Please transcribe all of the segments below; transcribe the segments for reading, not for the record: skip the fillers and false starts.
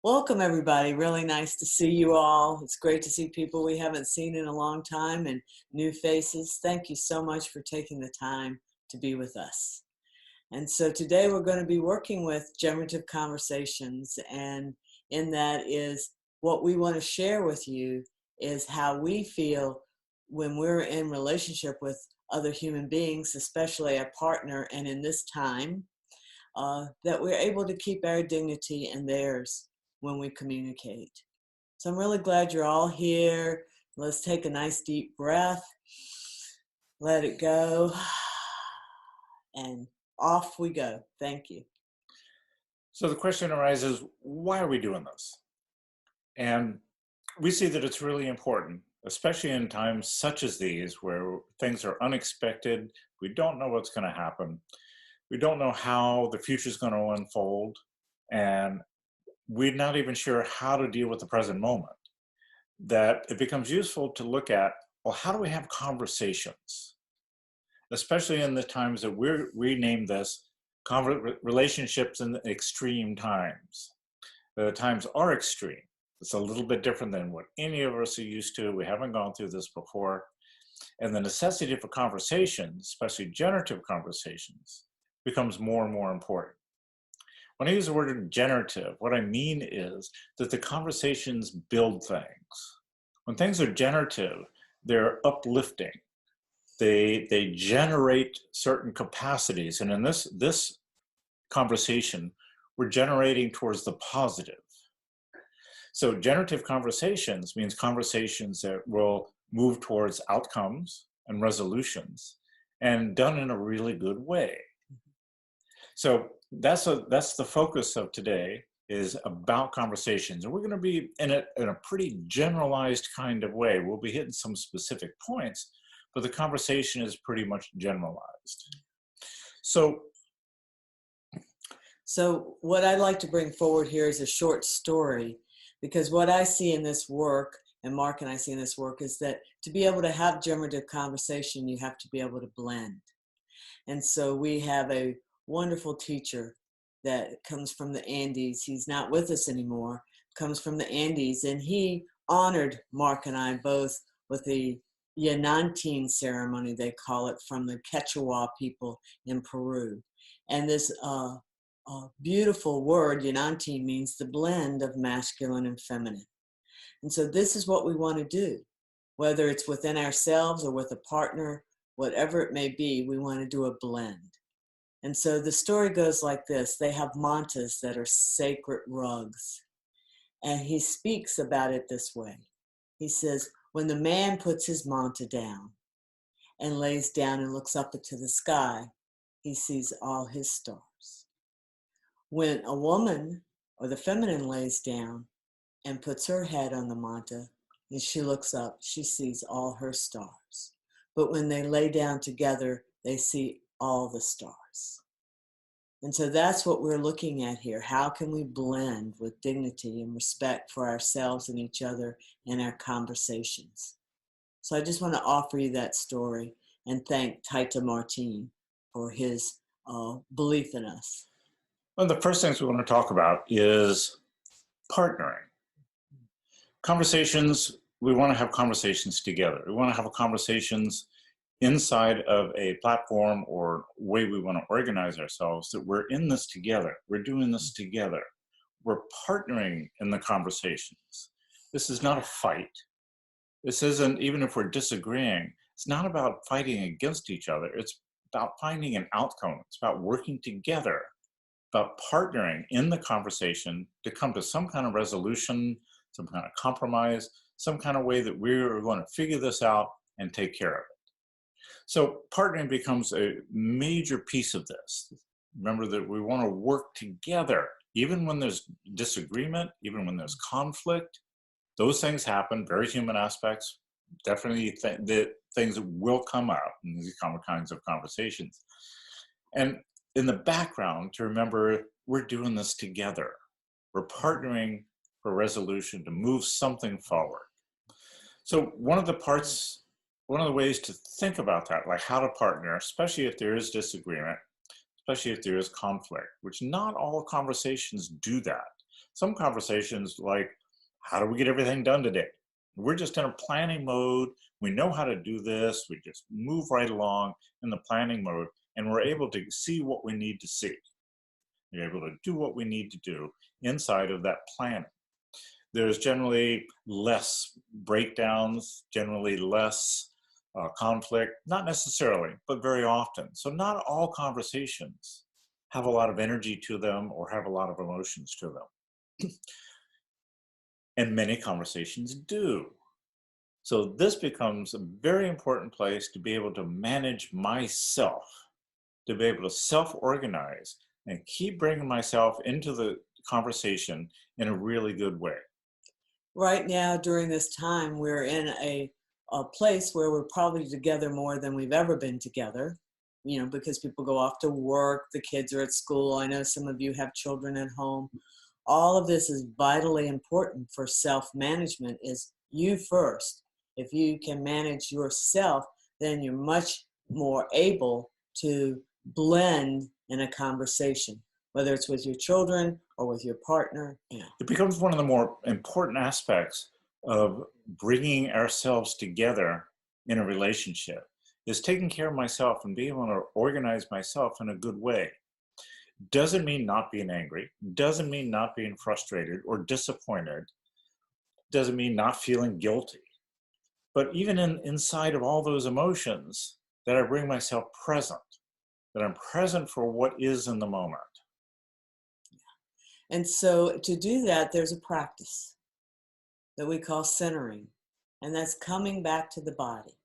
Welcome, everybody. Really nice to see you all. It's great to see people we haven't seen in a long time and new faces. Thank you so much for taking the time to be with us. And so today we're going to be working with generative conversations, and in that is what we want to share with you is how we feel when we're in relationship with other human beings, especially a partner, and in this time, that we're able to keep our dignity and theirs when we communicate. So I'm really glad you're all here. Let's take a nice deep breath, let it go, and off we go. Thank you. So the question arises, why are we doing this? And we see that it's really important, especially in times such as these where things are unexpected. We don't know what's going to happen. We don't know how the future is going to unfold. And we're not even sure how to deal with the present moment. That it becomes useful to look at, well, how do we have conversations? Especially in the times that we name this relationships in extreme times. The times are extreme. It's a little bit different than what any of us are used to. We haven't gone through this before. And the necessity for conversations, especially generative conversations, becomes more and more important. When I use the word generative, what I mean is that the conversations build things. When things are generative, they're uplifting. They generate certain capacities. And in this conversation, we're generating towards the positive. So generative conversations means conversations that will move towards outcomes and resolutions and done in a really good way. So that's the focus of today, is about conversations. And we're going to be in a pretty generalized kind of way. We'll be hitting some specific points, but the conversation is pretty much generalized. So what I'd like to bring forward here is a short story, because what I see in this work, and Mark and I see in this work, is that to be able to have generative conversation, you have to be able to blend. And so we have a wonderful teacher that comes from the Andes. He's not with us anymore, comes from the Andes, and he honored Mark and I both with the Yanantin ceremony, they call it, from the Quechua people in Peru. And this beautiful word, Yanantin, means the blend of masculine and feminine. And so this is what we want to do, whether it's within ourselves or with a partner, whatever it may be, we want to do a blend. And so the story goes like this. They have mantas that are sacred rugs. And he speaks about it this way. He says, when the man puts his manta down and lays down and looks up into the sky, he sees all his stars. When a woman or the feminine lays down and puts her head on the manta and she looks up, she sees all her stars. But when they lay down together, they see all the stars. And so that's what we're looking at here. How can we blend with dignity and respect for ourselves and each other in our conversations? So I just want to offer you that story and thank Taita Martin for his belief in us. one of the first things we want to talk about is partnering. Conversations, we want to have conversations together. We want to have conversations inside of a platform or way we want to organize ourselves, that we're in this together. We're doing this together. We're partnering in the conversations. This is not a fight. This isn't, even if we're disagreeing, it's not about fighting against each other. It's about finding an outcome. It's about working together, about partnering in the conversation to come to some kind of resolution, some kind of compromise, some kind of way that we're going to figure this out and take care of it. So partnering becomes a major piece of this. Remember that we want to work together, even when there's disagreement, even when there's conflict. Those things happen, very human aspects, definitely the things that will come out in these kinds of conversations. And in the background, to remember, we're doing this together. We're partnering for resolution to move something forward. So one of the ways to think about that, like how to partner, especially if there is disagreement, especially if there is conflict, which not all conversations do that. Some conversations like, how do we get everything done today? We're just in a planning mode. We know how to do this. We just move right along in the planning mode, and we're able to see what we need to see. We're able to do what we need to do inside of that planning. There's generally less breakdowns, generally less conflict, not necessarily, but very often. So not all conversations have a lot of energy to them or have a lot of emotions to them. And many conversations do. So this becomes a very important place to be able to manage myself, to be able to self-organize and keep bringing myself into the conversation in a really good way. Right now, during this time, we're in a place where we're probably together more than we've ever been together, because people go off to work, the kids are at school. I know some of you have children at home. All of this is vitally important for self-management, is you first. If you can manage yourself, then you're much more able to blend in a conversation, whether it's with your children or with your partner. It becomes one of the more important aspects of bringing ourselves together in a relationship is taking care of myself and being able to organize myself in a good way. Doesn't mean not being angry, doesn't mean not being frustrated or disappointed, doesn't mean not feeling guilty. But even inside of all those emotions, that I bring myself present, that I'm present for what is in the moment. And so to do that, there's a practice that we call centering, and that's coming back to the body.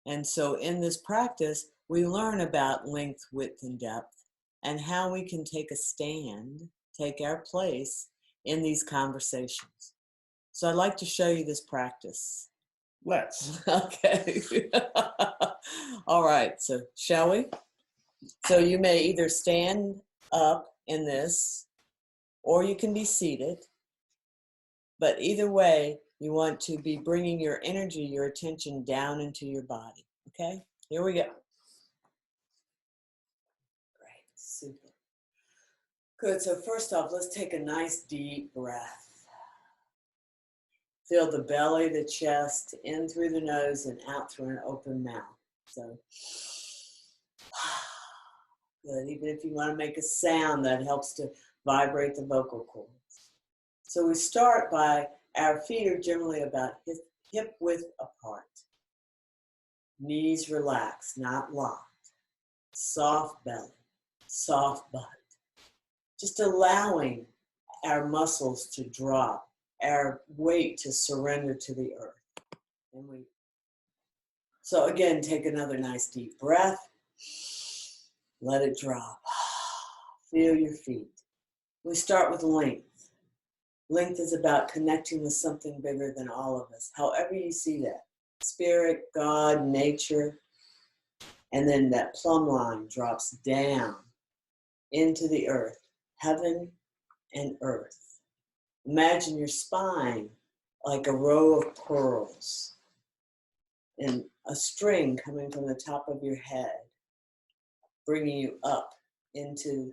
And so in this practice, we learn about length, width, and depth, and how we can take a stand, take our place in these conversations. So I'd like to show you this practice. Let's. Okay. All right, so shall we? So you may either stand up in this, or you can be seated. But either way, you want to be bringing your energy, your attention down into your body. Okay, here we go. Great, super. Good, so first off, let's take a nice deep breath. Feel the belly, the chest, in through the nose and out through an open mouth. So, good. Even if you want to make a sound that helps to vibrate the vocal cords. So we start by, our feet are generally about hip width apart. Knees relaxed, not locked. Soft belly, soft butt. Just allowing our muscles to drop, our weight to surrender to the earth. So again, take another nice deep breath. Let it drop. Feel your feet. We start with length. Length is about connecting with something bigger than all of us, however you see that. Spirit, God, nature. And then that plumb line drops down into the earth, heaven and earth. Imagine your spine like a row of pearls and a string coming from the top of your head, bringing you up into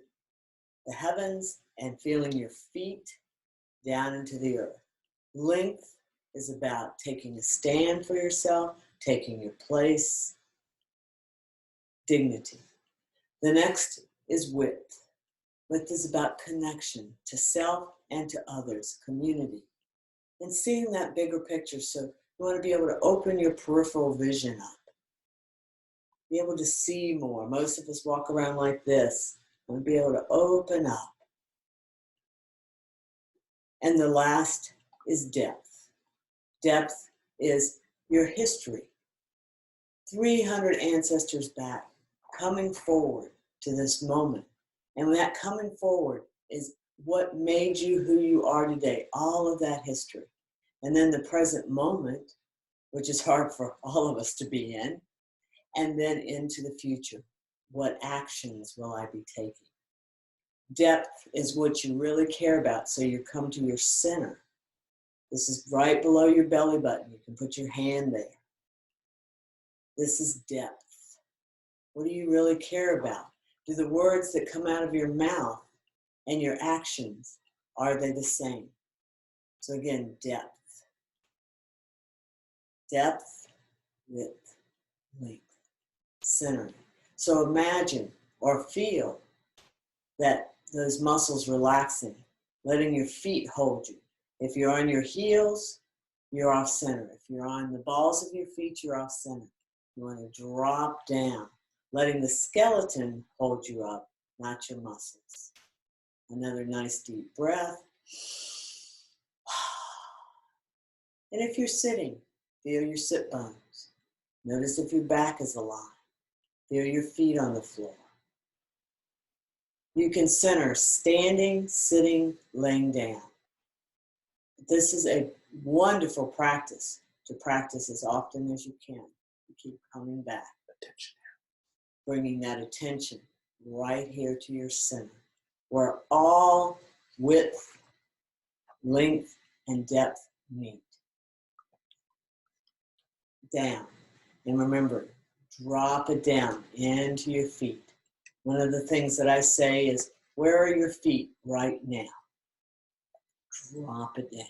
the heavens and feeling your feet down into the earth. Length is about taking a stand for yourself, taking your place. Dignity. The next is width. Width is about connection to self and to others, community, and seeing that bigger picture. So you want to be able to open your peripheral vision up, be able to see more. Most of us walk around like this. You want to be able to open up. And the last is depth. Depth is your history. 300 ancestors back, coming forward to this moment. And that coming forward is what made you who you are today, all of that history. And then the present moment, which is hard for all of us to be in, and then into the future. What actions will I be taking? Depth is what you really care about, so you come to your center. This is right below your belly button. You can put your hand there. This is depth. What do you really care about? Do the words that come out of your mouth and your actions, Are they the same? So again, depth. Depth, width, length, centering. So imagine or feel that those muscles relaxing, letting your feet hold you. If you're on your heels, you're off center. If you're on the balls of your feet, you're off center. You want to drop down, letting the skeleton hold you up, not your muscles. Another nice deep breath. And if you're sitting, feel your sit bones. Notice if your back is aligned. Feel your feet on the floor. You can center standing, sitting, laying down. This is a wonderful practice to practice as often as you can. You keep coming back. Attention. Bringing that attention right here to your center, where all width, length, and depth meet. Down. And remember, drop it down into your feet. One of the things that I say is, where are your feet right now? Drop it down.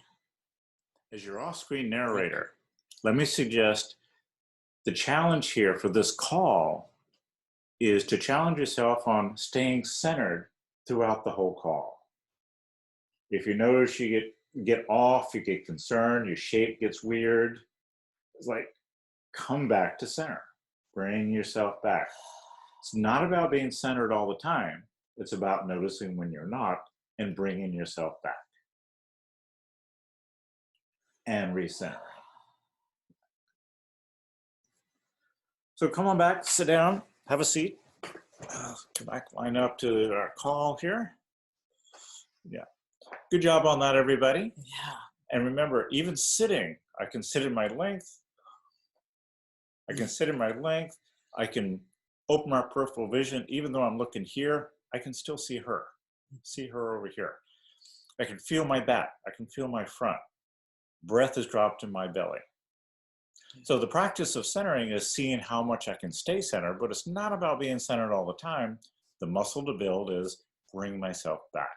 As your off-screen narrator, let me suggest the challenge here for this call is to challenge yourself on staying centered throughout the whole call. If you notice you get off, you get concerned, your shape gets weird, it's like, come back to center. Bring yourself back. It's not about being centered all the time. It's about noticing when you're not and bringing yourself back. And recenter. So come on back, sit down, have a seat. Come back, line up to our call here. Yeah, good job on that, everybody. Yeah. And remember, even sitting, I can sit in my length. I can sit in my length. I can open my peripheral vision. Even though I'm looking here, I can still see her over here. I can feel my back. I can feel my front. Breath is dropped in my belly. So the practice of centering is seeing how much I can stay centered, but it's not about being centered all the time. The muscle to build is bring myself back.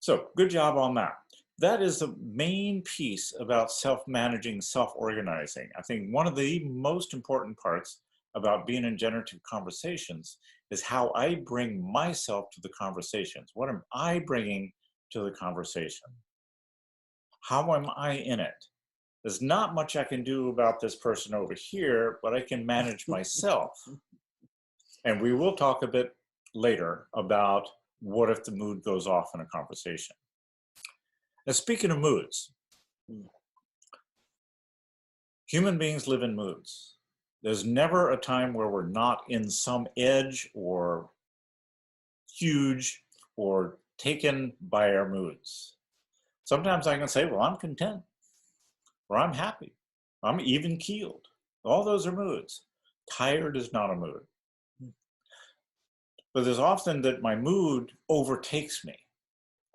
So good job on that. That is the main piece about self-managing, self-organizing. I think one of the most important parts about being in generative conversations is how I bring myself to the conversations. What am I bringing to the conversation? How am I in it? There's not much I can do about this person over here, but I can manage myself. And we will talk a bit later about what if the mood goes off in a conversation. Now, speaking of moods, human beings live in moods. There's never a time where we're not in some edge or huge or taken by our moods. Sometimes I can say, well, I'm content, or I'm happy, I'm even keeled. All those are moods. Tired is not a mood. But there's often that my mood overtakes me.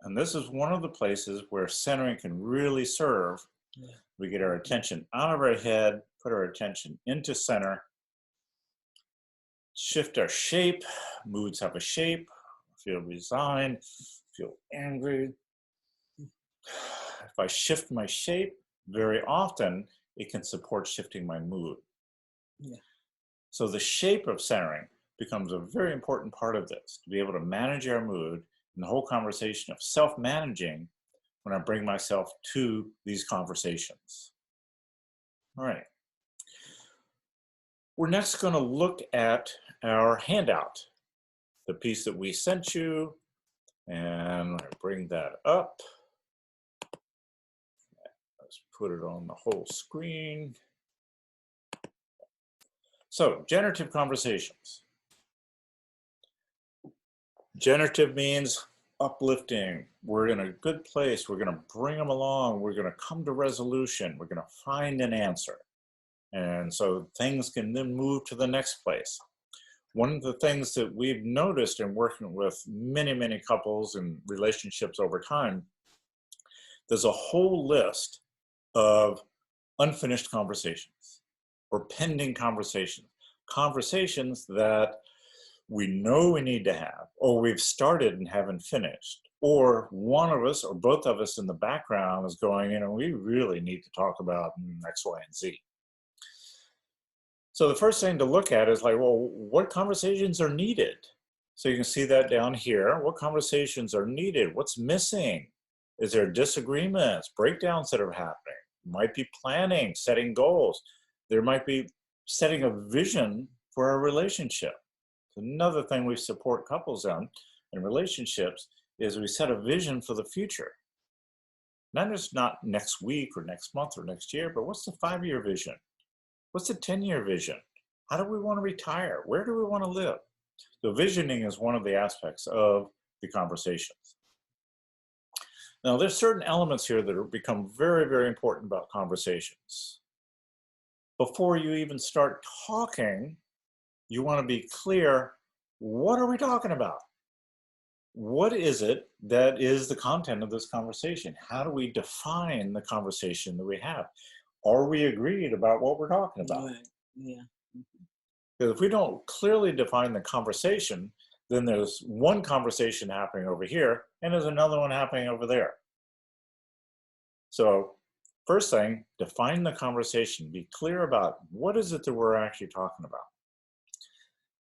And this is one of the places where centering can really serve. Yeah. We get our attention out of our head, put our attention into center, shift our shape. Moods have a shape. Feel resigned, feel angry. If I shift my shape, very often it can support shifting my mood. Yeah. So the shape of centering becomes a very important part of this, to be able to manage our mood and the whole conversation of self-managing when I bring myself to these conversations. All right. We're next going to look at our handout, the piece that we sent you, and I bring that up. Let's put it on the whole screen. So, generative conversations. Generative means uplifting. We're in a good place. We're going to bring them along. We're going to come to resolution. We're going to find an answer. And so things can then move to the next place. One of the things that we've noticed in working with many, many couples and relationships over time, there's a whole list of unfinished conversations or pending conversations, conversations that we know we need to have, or we've started and haven't finished, or one of us or both of us in the background is going, we really need to talk about X, Y, and Z. So the first thing to look at is like, well, what conversations are needed? So you can see that down here. What conversations are needed? What's missing? Is there disagreements, breakdowns that are happening? Might be planning, setting goals. There might be setting a vision for a relationship. Another thing we support couples on in relationships is we set a vision for the future. Not next week or next month or next year, but what's the 5-year vision? What's the 10-year vision? How do we want to retire? Where do we want to live? So visioning is one of the aspects of the conversations. Now, there's certain elements here that have become very, very important about conversations. Before you even start talking, you want to be clear, what are we talking about? What is it that is the content of this conversation? How do we define the conversation that we have? Are we agreed about what we're talking about? Right. Yeah. Because if we don't clearly define the conversation, then there's one conversation happening over here and there's another one happening over there. So first thing, define the conversation. Be clear about what is it that we're actually talking about.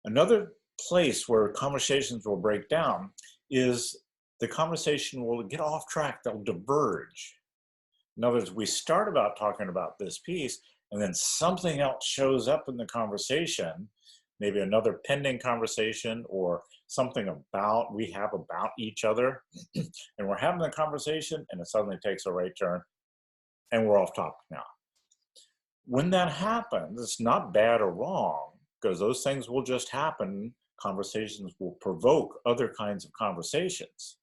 Another place where conversations will break down is the conversation will get off track, they'll diverge. In other words, we start about talking about this piece, and then something else shows up in the conversation, maybe another pending conversation or something we have about each other, and we're having a conversation and it suddenly takes a right turn and we're off topic now. When that happens, it's not bad or wrong, because those things will just happen. Conversations will provoke other kinds of conversations.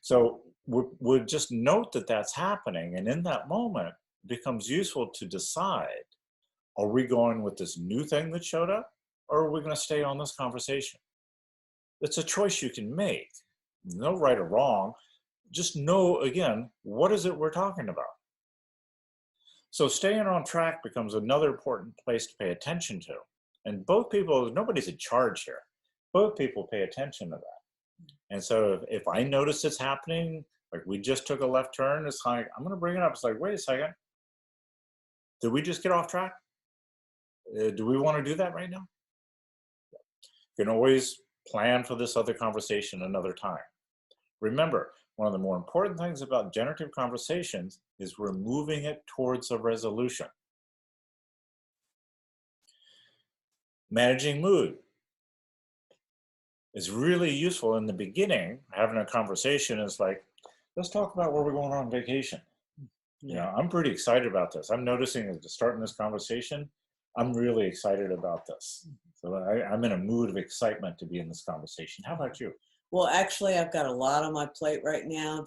So we'll just note that that's happening, and in that moment, it becomes useful to decide, are we going with this new thing that showed up, or are we going to stay on this conversation? It's a choice you can make. No right or wrong. Just know, again, what is it we're talking about? So staying on track becomes another important place to pay attention to. And both people, nobody's in charge here. Both people pay attention to that. And so if I notice it's happening, like we just took a left turn, it's like, I'm going to bring it up. It's like, wait a second. Did we just get off track? Do we want to do that right now? You can always plan for this other conversation another time. Remember, one of the more important things about generative conversations is we're moving it towards a resolution. Managing mood is really useful in the beginning. Having a conversation is like, let's talk about where we're going on vacation. Yeah. I'm pretty excited about this. I'm noticing at the start in this conversation, I'm really excited about this. So I'm in a mood of excitement to be in this conversation. How about you? Well, actually, I've got a lot on my plate right now.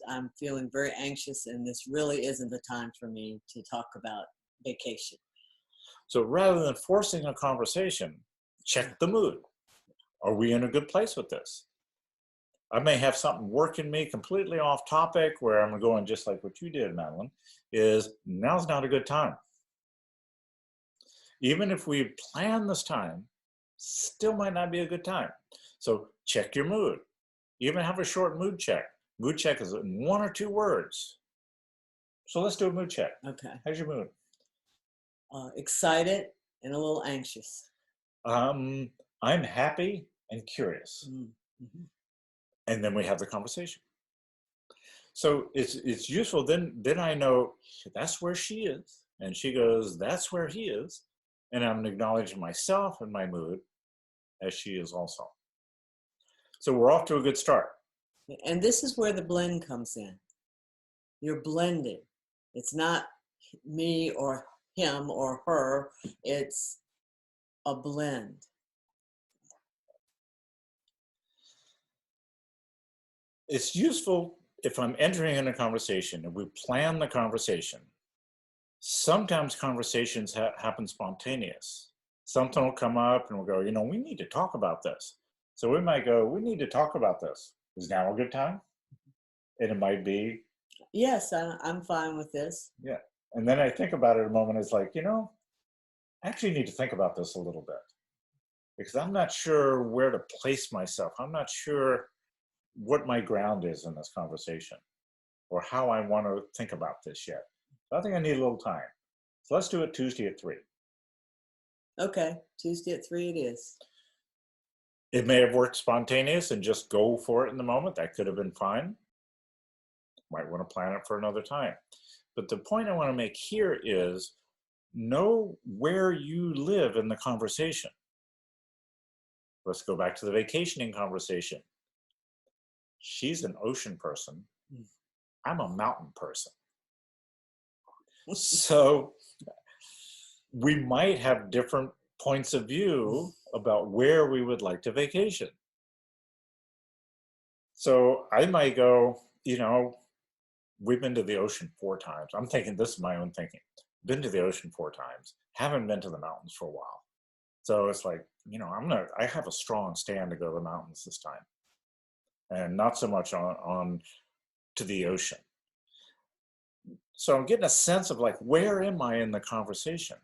I'm feeling very anxious, and this really isn't the time for me to talk about vacation. So rather than forcing a conversation, check the mood. Are we in a good place with this? I may have something working me completely off topic where I'm going just like what you did, Madeline, is now's not a good time. Even if we plan this time, still might not be a good time. So check your mood. Even have a short mood check. Mood check is in 1 or 2 words. So let's do a mood check. Okay. How's your mood? Excited and a little anxious. I'm happy and curious. Mm-hmm. And then we have the conversation. So it's useful. Then I know that's where she is. And she goes, that's where he is. And I'm acknowledging myself and my mood as she is also. So we're off to a good start. And this is where the blend comes in. You're blending. It's not me or him or her. It's a blend. It's useful if I'm entering in a conversation and we plan the conversation. Sometimes conversations happen spontaneous. Something will come up and we'll go, we need to talk about this. So we might go, we need to talk about this. Is now a good time? And it might be. Yes, I'm fine with this. Yeah. And then I think about it a moment. It's like, I actually need to think about this a little bit. because I'm not sure where to place myself. I'm not sure what my ground is in this conversation or how I want to think about this yet. So I think I need a little time. So let's do it Tuesday at 3. Okay, Tuesday at 3 it is. It may have worked spontaneous and just go for it in the moment. That could have been fine. Might want to plan it for another time. But the point I want to make here is know where you live in the conversation. Let's go back to the vacationing conversation. She's an ocean person. I'm a mountain person. So we might have different points of view about where we would like to vacation. So I might go, we've been to the ocean 4 times. I'm thinking, this is my own thinking. Been to the ocean 4 times. Haven't been to the mountains for a while. So it's like, I have a strong stand to go to the mountains this time. And not so much on to the ocean. So I'm getting a sense of like, where am I in the conversation?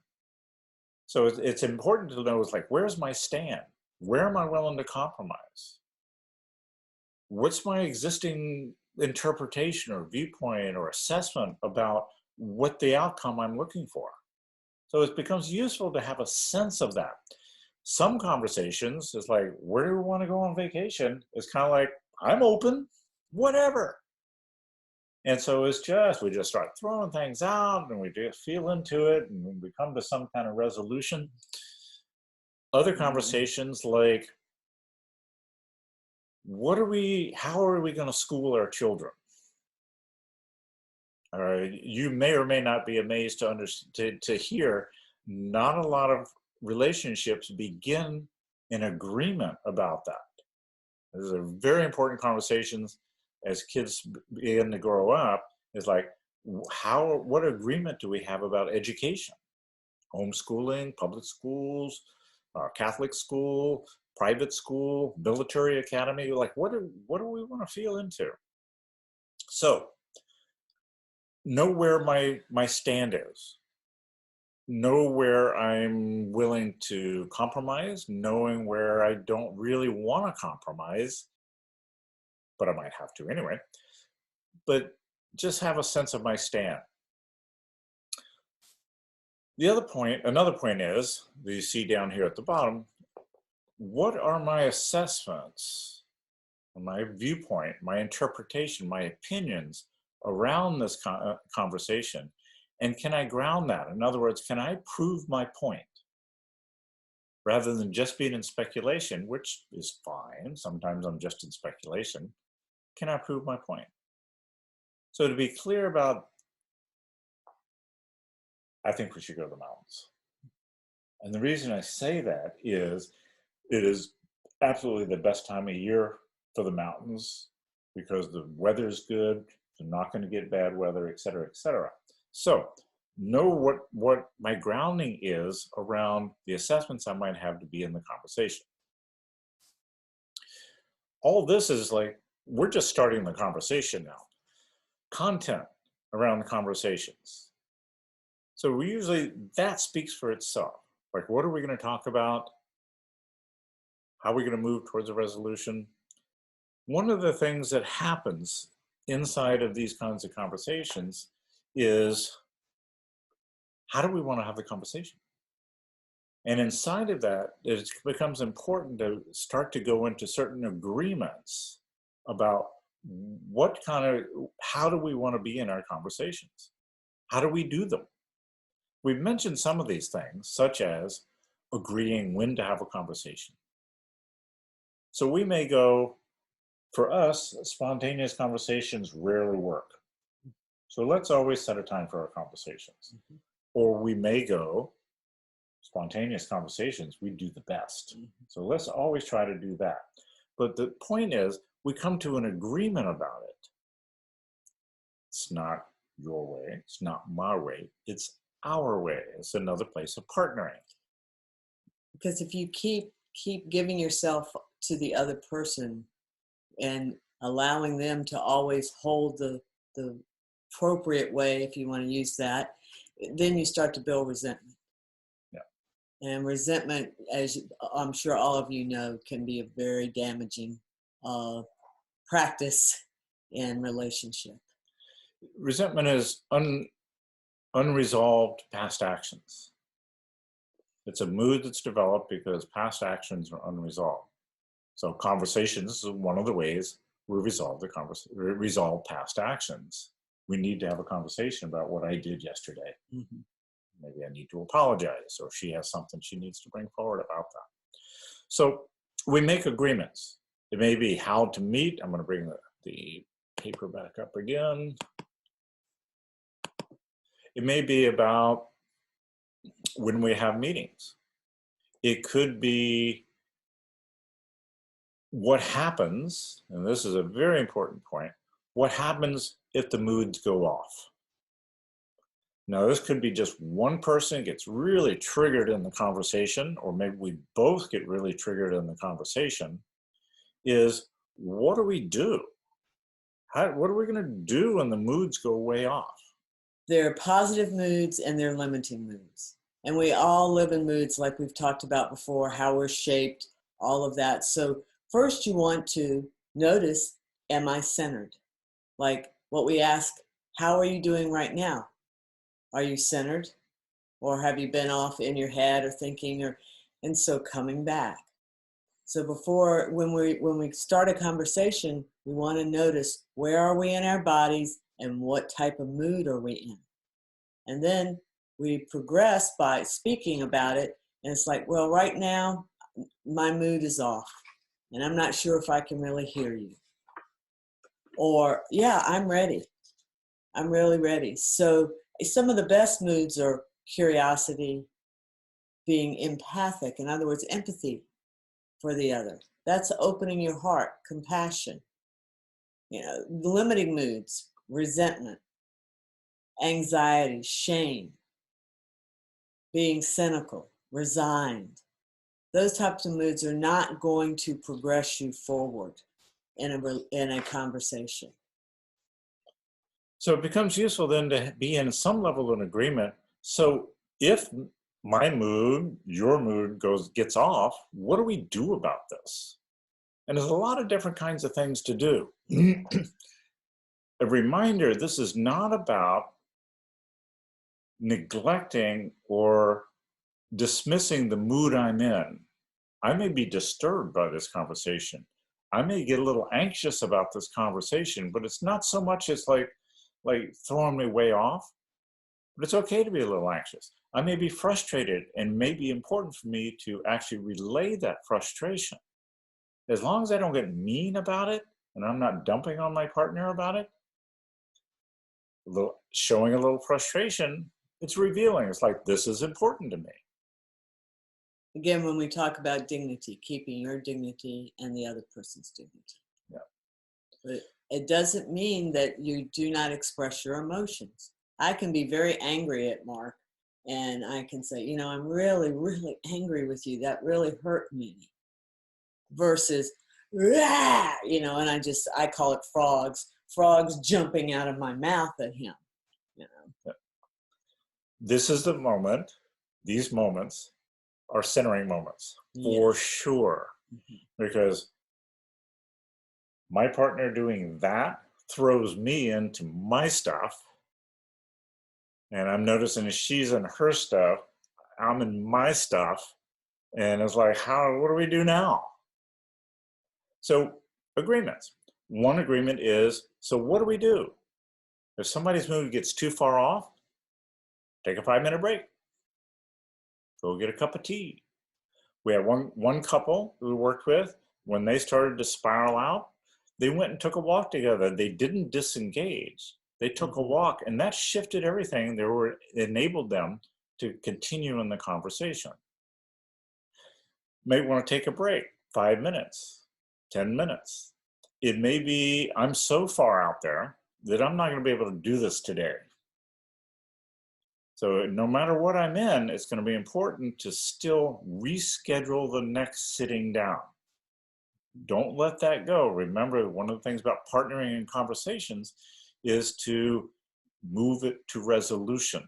So it's important to know, it's like, where's my stand? Where am I willing to compromise? What's my existing interpretation or viewpoint or assessment about what the outcome I'm looking for? So it becomes useful to have a sense of that. Some conversations is like, where do we want to go on vacation? It's kind of like, I'm open, whatever. And so we just start throwing things out and we just feel into it and we come to some kind of resolution. Other conversations like, how are we going to school our children? All right, you may or may not be amazed to hear not a lot of relationships begin in agreement about that. These are very important conversations as kids begin to grow up. Is like, what agreement do we have about education? Homeschooling, public schools, Catholic school, private school, military academy. Like, what do we want to feel into? So, know where my stand is. Know where I'm willing to compromise, knowing where I don't really want to compromise, but I might have to anyway. But just have a sense of my stand. Another point is, that you see down here at the bottom, what are my assessments, my viewpoint, my interpretation, my opinions around this conversation? And can I ground that? In other words, can I prove my point? Rather than just being in speculation, which is fine. Sometimes I'm just in speculation. Can I prove my point? So to be clear about, I think we should go to the mountains. And the reason I say that is it is absolutely the best time of year for the mountains because the weather is good. They're not going to get bad weather, et cetera, et cetera. So know what my grounding is around the assessments I might have to be in the conversation. All this is like, we're just starting the conversation now. Content around the conversations. So that speaks for itself. Like, what are we going to talk about? How are we going to move towards a resolution? One of the things that happens inside of these kinds of conversations is, how do we want to have the conversation? And inside of that, it becomes important to start to go into certain agreements about how do we want to be in our conversations? How do we do them? We've mentioned some of these things, such as agreeing when to have a conversation. So we may go, for us, spontaneous conversations rarely work. So let's always set a time for our conversations. Mm-hmm. Or we may go, spontaneous conversations, we do the best. Mm-hmm. So let's always try to do that. But the point is, we come to an agreement about it. It's not your way, it's not my way, it's our way. It's another place of partnering. Because if you keep giving yourself to the other person and allowing them to always hold the appropriate way, if you want to use that, then you start to build resentment. Yeah. And resentment, as I'm sure all of you know, can be a very damaging practice in relationship. Resentment is unresolved past actions. It's a mood that's developed because past actions are unresolved. So conversations is one of the ways we resolve past actions. We need to have a conversation about what I did yesterday. Mm-hmm. Maybe I need to apologize, or she has something she needs to bring forward about that. So we make agreements. It may be how to meet. I'm going to bring the paper back up again. It may be about when we have meetings. It could be what happens, and this is a very important point, what happens if the moods go off? Now, this could be just one person gets really triggered in the conversation, or maybe we both get really triggered in the conversation, is what do we do? What are we going to do when the moods go way off? There are positive moods and there are limiting moods. And we all live in moods like we've talked about before, how we're shaped, all of that. So first you want to notice, am I centered? Like what we ask, how are you doing right now? Are you centered? Or have you been off in your head or thinking, and so coming back. So before, when we start a conversation, we want to notice where are we in our bodies and what type of mood are we in. And then we progress by speaking about it. And it's like, well, right now, my mood is off. And I'm not sure if I can really hear you. Or, yeah, I'm ready. I'm really ready. So some of the best moods are curiosity, being empathic, in other words, empathy for the other. That's opening your heart, compassion. Limiting moods, resentment, anxiety, shame, being cynical, resigned. Those types of moods are not going to progress you forward in a conversation. So it becomes useful then to be in some level of an agreement. So if my mood, your mood gets off, what do we do about this? And there's a lot of different kinds of things to do. A reminder, this is not about neglecting or dismissing the mood I'm in. I may be disturbed by this conversation. I may get a little anxious about this conversation, but it's not so much as like throwing me way off, but it's okay to be a little anxious. I may be frustrated, and may be important for me to actually relay that frustration. As long as I don't get mean about it and I'm not dumping on my partner about it, showing a little frustration, it's revealing. It's like, this is important to me. Again, when we talk about dignity, keeping your dignity and the other person's dignity. Yeah. But it doesn't mean that you do not express your emotions. I can be very angry at Mark, and I can say, I'm really, really angry with you. That really hurt me. Versus, rah, and I call it frogs jumping out of my mouth at him. Yeah. This is the moment, these moments are centering moments, for sure. Mm-hmm. Because my partner doing that throws me into my stuff, and I'm noticing she's in her stuff, I'm in my stuff, and it's like, what do we do now? So agreements. One agreement is, so what do we do? If somebody's mood gets too far off, take a 5-minute break. Go get a cup of tea. We had one couple who we worked with, when they started to spiral out, they went and took a walk together. They didn't disengage. They took a walk, and that shifted everything. Enabled them to continue in the conversation. May want to take a break, 5 minutes, 10 minutes. It may be, I'm so far out there that I'm not going to be able to do this today. So no matter what I'm in, it's going to be important to still reschedule the next sitting down. Don't let that go. Remember, one of the things about partnering in conversations is to move it to resolution.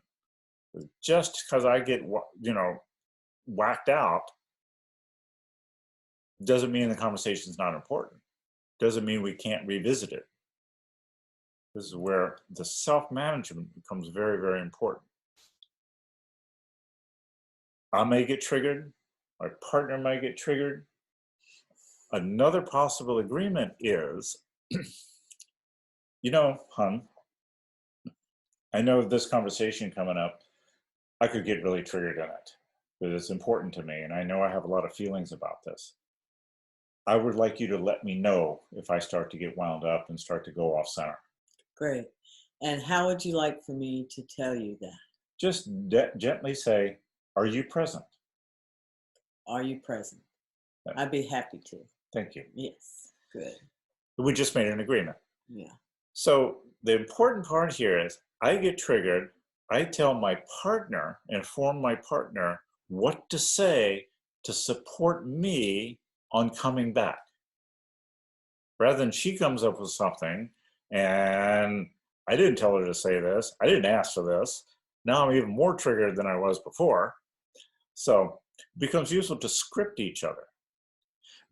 Just because I get, whacked out doesn't mean the conversation is not important. Doesn't mean we can't revisit it. This is where the self-management becomes very, very important. I may get triggered. My partner might get triggered. Another possible agreement is, hon, I know this conversation coming up, I could get really triggered in it because it's important to me. And I know I have a lot of feelings about this. I would like you to let me know if I start to get wound up and start to go off center. Great. And how would you like for me to tell you that? Just gently say, are you present? Are you present? I'd be happy to. Thank you. Yes. Good. We just made an agreement. Yeah. So the important part here is I get triggered. I tell my partner, inform my partner what to say to support me on coming back. Rather than she comes up with something and I didn't tell her to say this, I didn't ask for this. Now I'm even more triggered than I was before. So it becomes useful to script each other.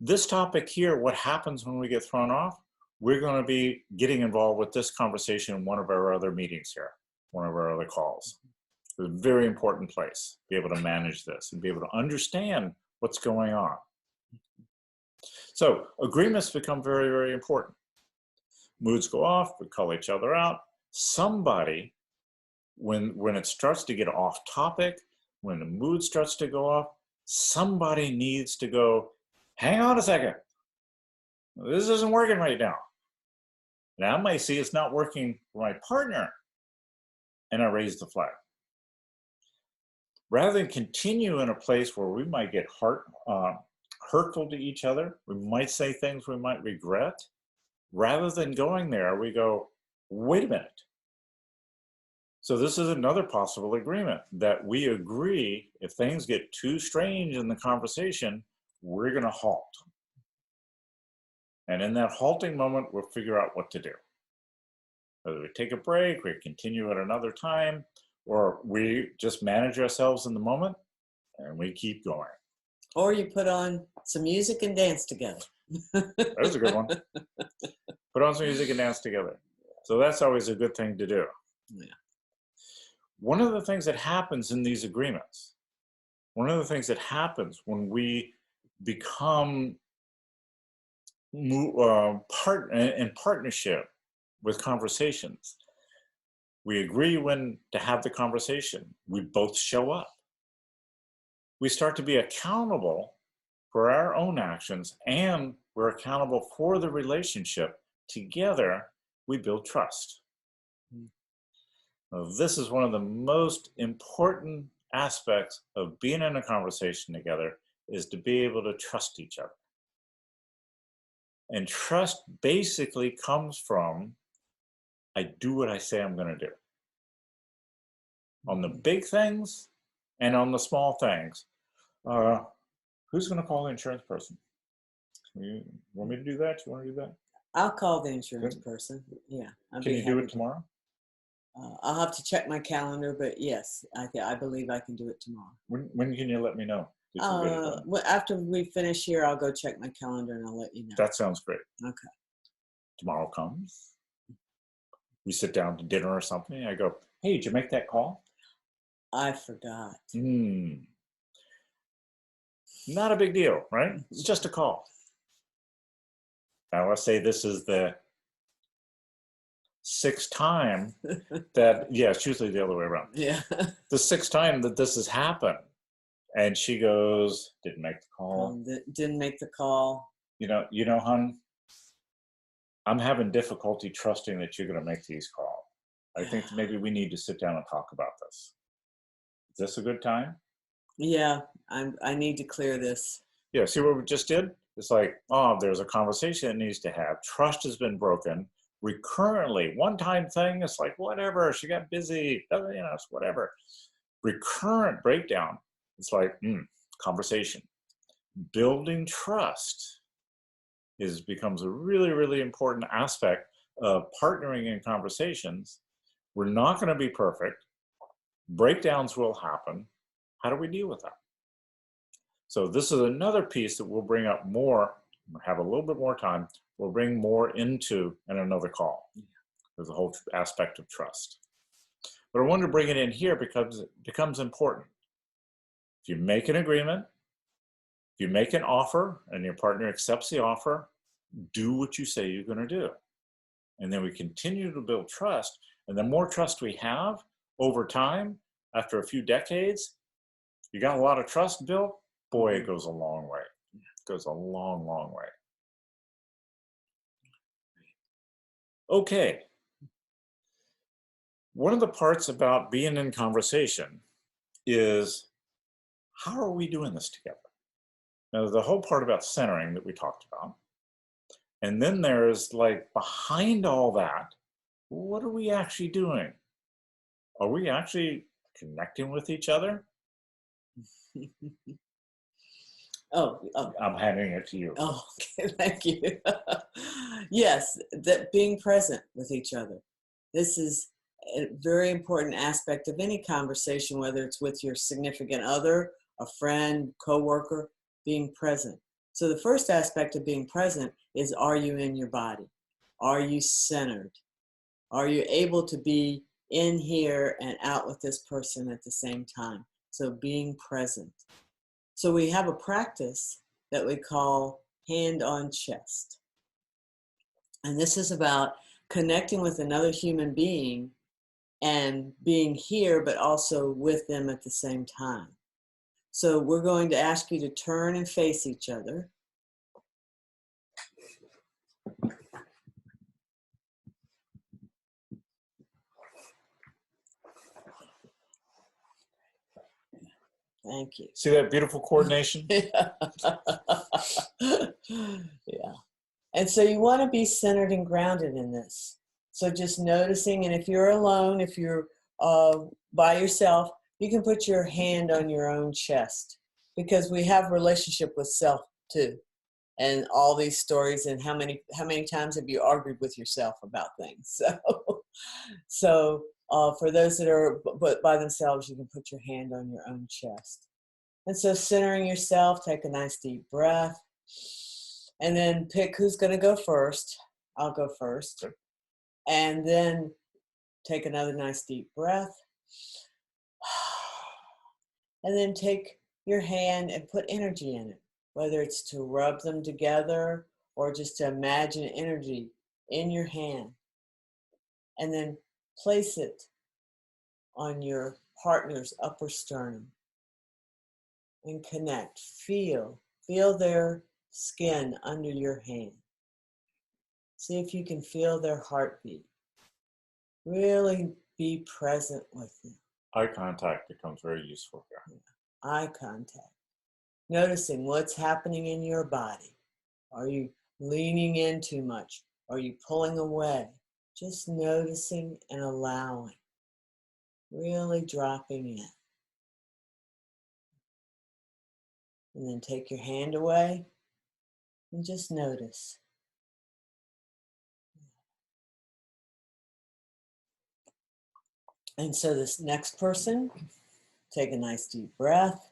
This topic here, what happens when we get thrown off? We're going to be getting involved with this conversation in one of our other meetings here, one of our other calls. It's a very important place, be able to manage this and be able to understand what's going on. So agreements become very, very important. Moods go off, we call each other out. Somebody, when it starts to get off topic, when the mood starts to go off, somebody needs to go, hang on a second. This isn't working right now. Now I might see it's not working for my partner, and I raise the flag. Rather than continue in a place where we might get hurtful to each other, we might say things we might regret. Rather than going there, we go, wait a minute. So this is another possible agreement that we agree if things get too strange in the conversation, we're going to halt. And in that halting moment, we'll figure out what to do. Whether we take a break, we continue at another time, or we just manage ourselves in the moment and we keep going. Or you put on some music and dance together. That was a good one. Put on some music and dance together. So that's always a good thing to do. Yeah. One of the things that happens in these agreements, one of the things that happens when we become in partnership with conversations, we agree when to have the conversation. We both show up. We start to be accountable for our own actions, and we're accountable for the relationship. Together, we build trust. Now, this is one of the most important aspects of being in a conversation together, is to be able to trust each other. And trust basically comes from, I do what I say I'm going to do. On the big things and on the small things. Who's going to call the insurance person? You want me to do that? You want to do that? I'll call the insurance person. Yeah. Can you do it tomorrow? I'll have to check my calendar, but yes, I believe I can do it tomorrow. When can you let me know? After we finish here, I'll go check my calendar and I'll let you know. That sounds great. Okay. Tomorrow comes. We sit down to dinner or something. I go, hey, did you make that call? I forgot. Not a big deal, right? It's just a call. Now let's say this is the 6th time that, yeah, it's usually the other way around. Yeah. The 6th time that this has happened. And she goes, didn't make the call. Didn't make the call. You know, hon, I'm having difficulty trusting that you're going to make these calls. I think maybe we need to sit down and talk about this. Is this a good time? Yeah, I need to clear this. Yeah, see what we just did? It's like, oh, there's a conversation that needs to have. Trust has been broken. Recurrently, one-time thing, it's like, whatever, she got busy, it's whatever. Recurrent breakdown, it's like, conversation. Building trust becomes a really, really important aspect of partnering in conversations. We're not going to be perfect. Breakdowns will happen. How do we deal with that? So this is another piece that we'll bring up more, have a little bit more time, we'll bring more into in another call. There's a whole aspect of trust. But I wanted to bring it in here because it becomes important. If you make an agreement, if you make an offer and your partner accepts the offer, do what you say you're going to do. And then we continue to build trust. And the more trust we have over time, after a few decades, you got a lot of trust built, boy, it goes a long way. It goes a long, long way. Okay. One of the parts about being in conversation is, how are we doing this together? Now, the whole part about centering that we talked about. And then there's like behind all that, what are we actually doing? Are we actually connecting with each other? Oh, I'm handing it to you. oh, okay, thank you. Yes, that being present with each other. This is a very important aspect of any conversation, whether it's with your significant other, a friend, coworker, being present. So the first aspect of being present is, are you in your body? Are you centered? Are you able to be in here and out with this person at the same time? So being present. So we have a practice that we call hand on chest. And this is about connecting with another human being and being here, but also with them at the same time. So we're going to ask you to turn and face each other. Thank you. See that beautiful coordination? Yeah. And so you want to be centered and grounded in this. So just noticing, and if you're alone, if you're by yourself, you can put your hand on your own chest, because we have relationship with self too, and all these stories, and how many times have you argued with yourself about things? So for those that are by themselves, you can put your hand on your own chest. And so centering yourself, take a nice deep breath, and then pick who's going to go first. I'll go first. And then take another nice deep breath. And then take your hand and put energy in it, whether it's to rub them together or just to imagine energy in your hand. And then place it on your partner's upper sternum and connect. Feel their skin under your hand. See if you can feel their heartbeat. Really be present with them. Eye contact becomes very useful here. Eye contact. Noticing what's happening in your body. Are you leaning in too much? Are you pulling away? Just noticing and allowing. Really dropping in. And then take your hand away and just notice. And so this next person, take a nice deep breath.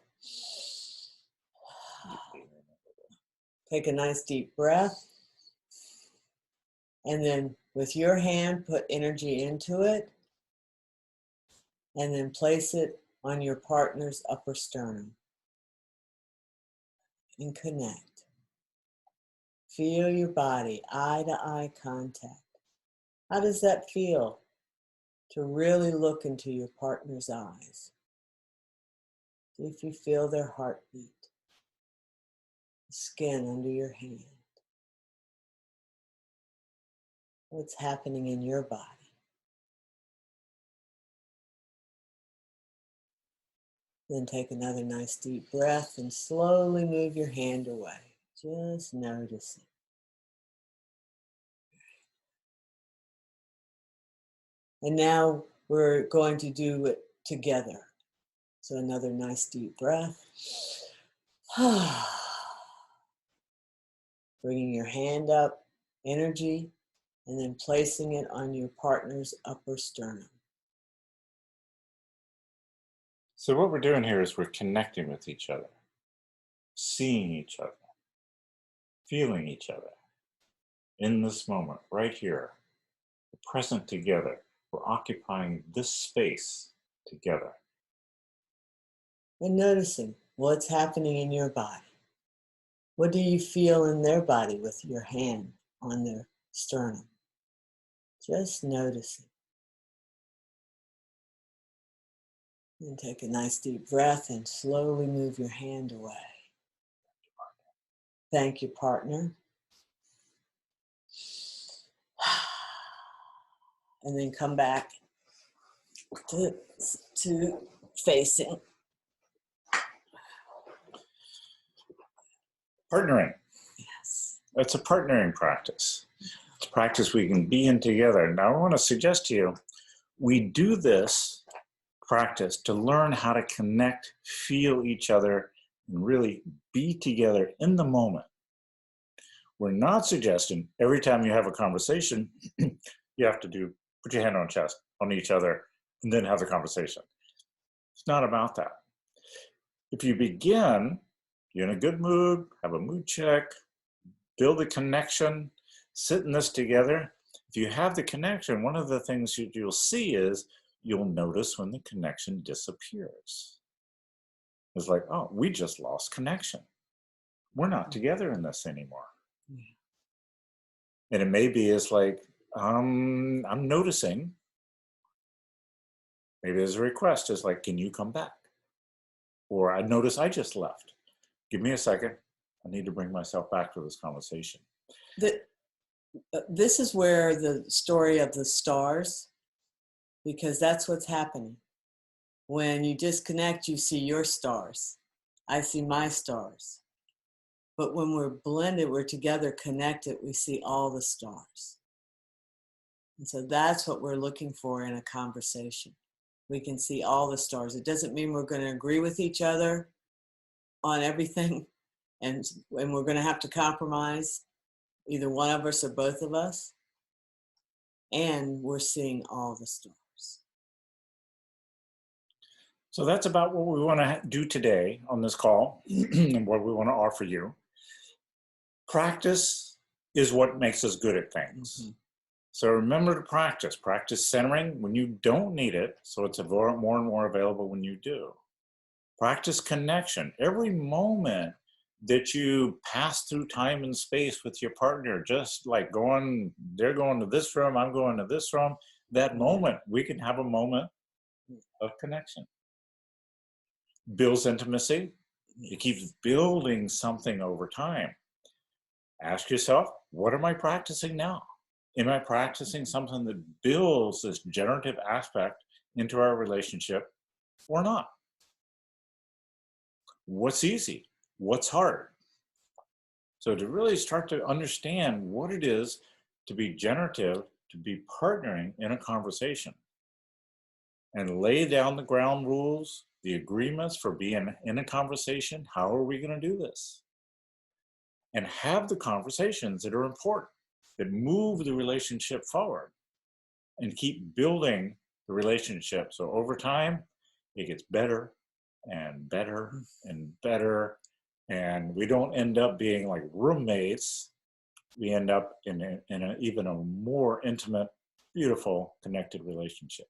Take a nice deep breath. And then with your hand, put energy into it. And then place it on your partner's upper sternum. And connect. Feel your body, eye-to-eye contact. How does that feel to really look into your partner's eyes? See if you feel their heartbeat, the skin under your hand. What's happening in your body? Then take another nice deep breath and slowly move your hand away. Just noticing. And now we're going to do it together. So another nice deep breath. Bringing your hand up, energy, and then placing it on your partner's upper sternum. So what we're doing here is we're connecting with each other. seeing each other, feeling each other in this moment, right here. We're present together. We're occupying this space together. And noticing what's happening in your body. What do you feel in their body with your hand on their sternum? Just noticing. And take a nice deep breath and slowly move your hand away. Thank you, partner. And then come back to facing. Partnering. Yes. It's a partnering practice. It's a practice we can be in together. Now, I want to suggest to you, we do this practice to learn how to connect, feel each other, and really be together in the moment. We're not suggesting every time you have a conversation, you have to put your hand on chest on each other and then have the conversation. It's not about that. If you begin, you're in a good mood, have a mood check, build a connection, sit in this together. If you have the connection, one of the things you'll see is you'll notice when the connection disappears. It's like, oh, we just lost connection. We're not together in this anymore. And it may be it's like, I'm noticing, maybe there's a request, it's like, can you come back? Or I notice I just left. Give me a second. I need to bring myself back to this conversation. This is where the story of the stars, because that's what's happening. When you disconnect, you see your stars. I see my stars. But when we're blended, we're together, connected, we see all the stars. And so that's what we're looking for in a conversation. We can see all the stars. It doesn't mean we're going to agree with each other on everything, and we're going to have to compromise, either one of us or both of us. And we're seeing all the stars. So that's about what we want to do today on this call and what we want to offer you. Practice is what makes us good at things. Mm-hmm. So remember to practice centering when you don't need it, so it's more and more available when you do. Practice connection. Every moment that you pass through time and space with your partner, just like they're going to this room, I'm going to this room, that moment, we can have a moment of connection. Builds intimacy. It keeps building something over time. Ask yourself, what am I practicing now? Am I practicing something that builds this generative aspect into our relationship or not? What's easy? What's hard? So to really start to understand what it is to be generative, to be partnering in a conversation, and lay down the ground rules, the agreements for being in a conversation. How are we going to do this? And have the conversations that are important, that move the relationship forward, and keep building the relationship. So over time, it gets better and better and better. And we don't end up being like roommates. We end up in even a more intimate, beautiful, connected relationship.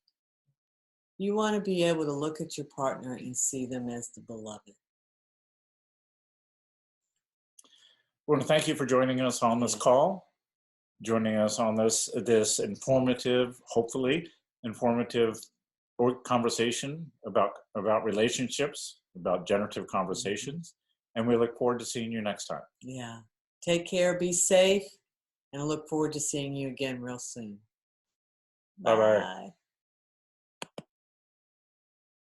You want to be able to look at your partner and see them as the beloved. I want to thank you for joining us on this call, joining us on this informative, hopefully informative conversation about relationships, about generative conversations. And we look forward to seeing you next time. Yeah. Take care, be safe, and I look forward to seeing you again real soon. Bye-bye.